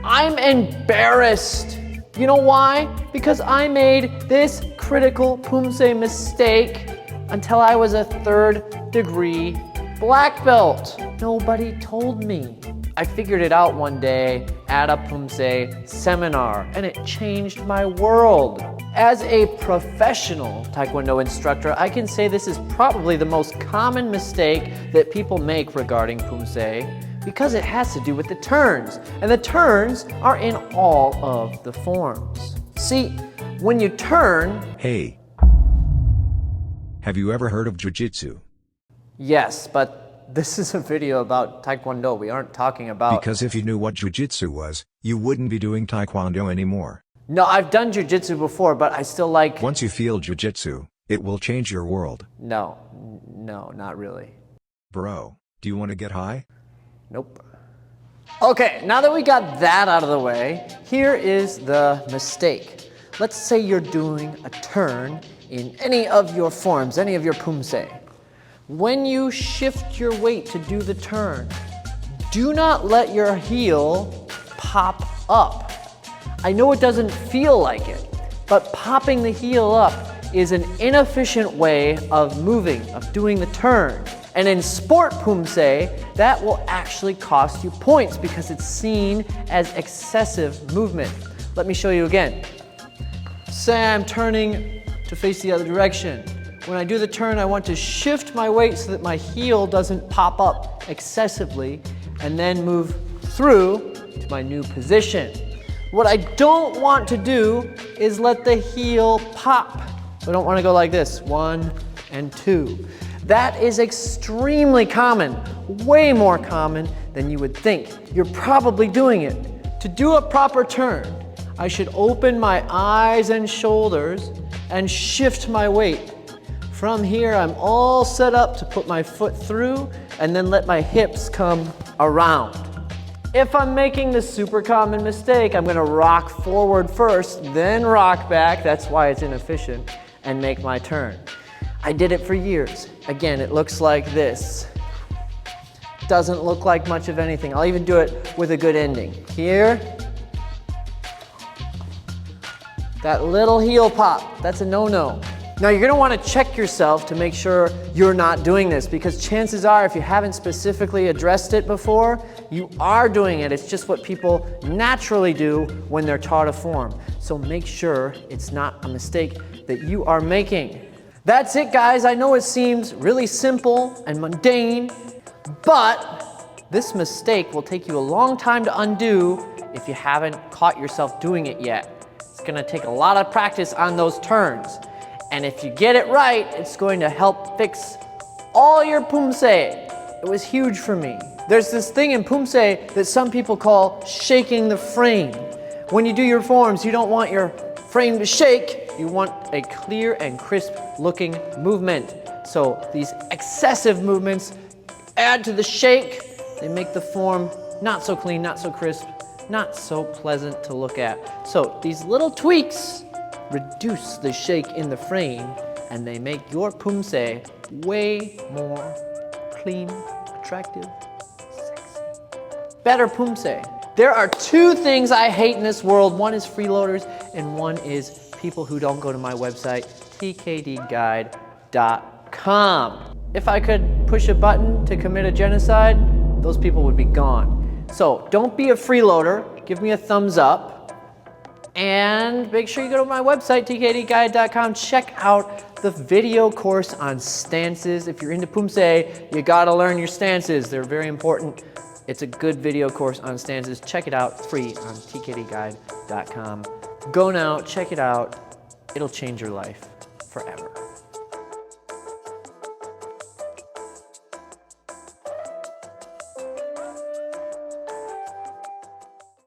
I'm embarrassed. You know why? Because I made this critical Poomsae mistake until I was a 3rd degree black belt. Nobody told me. I figured it out one day at a Poomsae seminar, and it changed my world. As a professional Taekwondo instructor, I can say this is probably the most common mistake that people make regarding Poomsae, because it has to do with the turns, and the turns are in all of the forms. See, when you turn... Hey, have you ever heard of Jiu-Jitsu? Yes, but this is a video about Taekwondo. We aren't talking about... Because if you knew what Jiu-Jitsu was, you wouldn't be doing Taekwondo anymore. No, I've done Jiu-Jitsu before, but I still like... Once you feel Jiu-Jitsu, it will change your world. No, not really. Bro, do you want to get high? Nope. Okay, now that we got that out of the way, here is the mistake. Let's say you're doing a turn in any of your forms, any of your Poomsae. When you shift your weight to do the turn, do not let your heel pop up. I know it doesn't feel like it, but popping the heel up is an inefficient way of moving, of doing the turn. And in sport Poomsae, that will actually cost you points because it's seen as excessive movement. Let me show you again. Say I'm turning to face the other direction. When I do the turn, I want to shift my weight so that my heel doesn't pop up excessively and then move through to my new position. What I don't want to do is let the heel pop. I don't want to go like this, 1 and 2. That is extremely common, way more common than you would think. You're probably doing it. To do a proper turn, I should open my eyes and shoulders and shift my weight. From here, I'm all set up to put my foot through and then let my hips come around. If I'm making the super common mistake, I'm gonna rock forward first, then rock back, that's why it's inefficient, and make my turn. I did it for years. Again, it looks like this. Doesn't look like much of anything. I'll even do it with a good ending. Here. That little heel pop, that's a no-no. Now you're gonna wanna check yourself to make sure you're not doing this, because chances are if you haven't specifically addressed it before, you are doing it. It's just what people naturally do when they're taught a form. So make sure it's not a mistake that you are making. That's it, guys. I know it seems really simple and mundane, but this mistake will take you a long time to undo if you haven't caught yourself doing it yet. It's gonna take a lot of practice on those turns. And if you get it right, it's going to help fix all your Poomsae. It was huge for me. There's this thing in Poomsae that some people call shaking the frame. When you do your forms, you don't want your frame to shake. You want a clear and crisp looking movement. So these excessive movements add to the shake. They make the form not so clean, not so crisp, not so pleasant to look at. So these little tweaks reduce the shake in the frame, and they make your Poomsae way more clean, attractive, sexy. Better Poomsae. There are 2 things I hate in this world. One is freeloaders, and one is people who don't go to my website, tkdguide.com. If I could push a button to commit a genocide, those people would be gone. So don't be a freeloader. Give me a thumbs up. And make sure you go to my website, tkdguide.com. Check out the video course on stances. If you're into Poomsae, you gotta learn your stances. They're very important. It's a good video course on stances. Check it out, it's free on tkdguide.com. Go now, check it out. It'll change your life forever.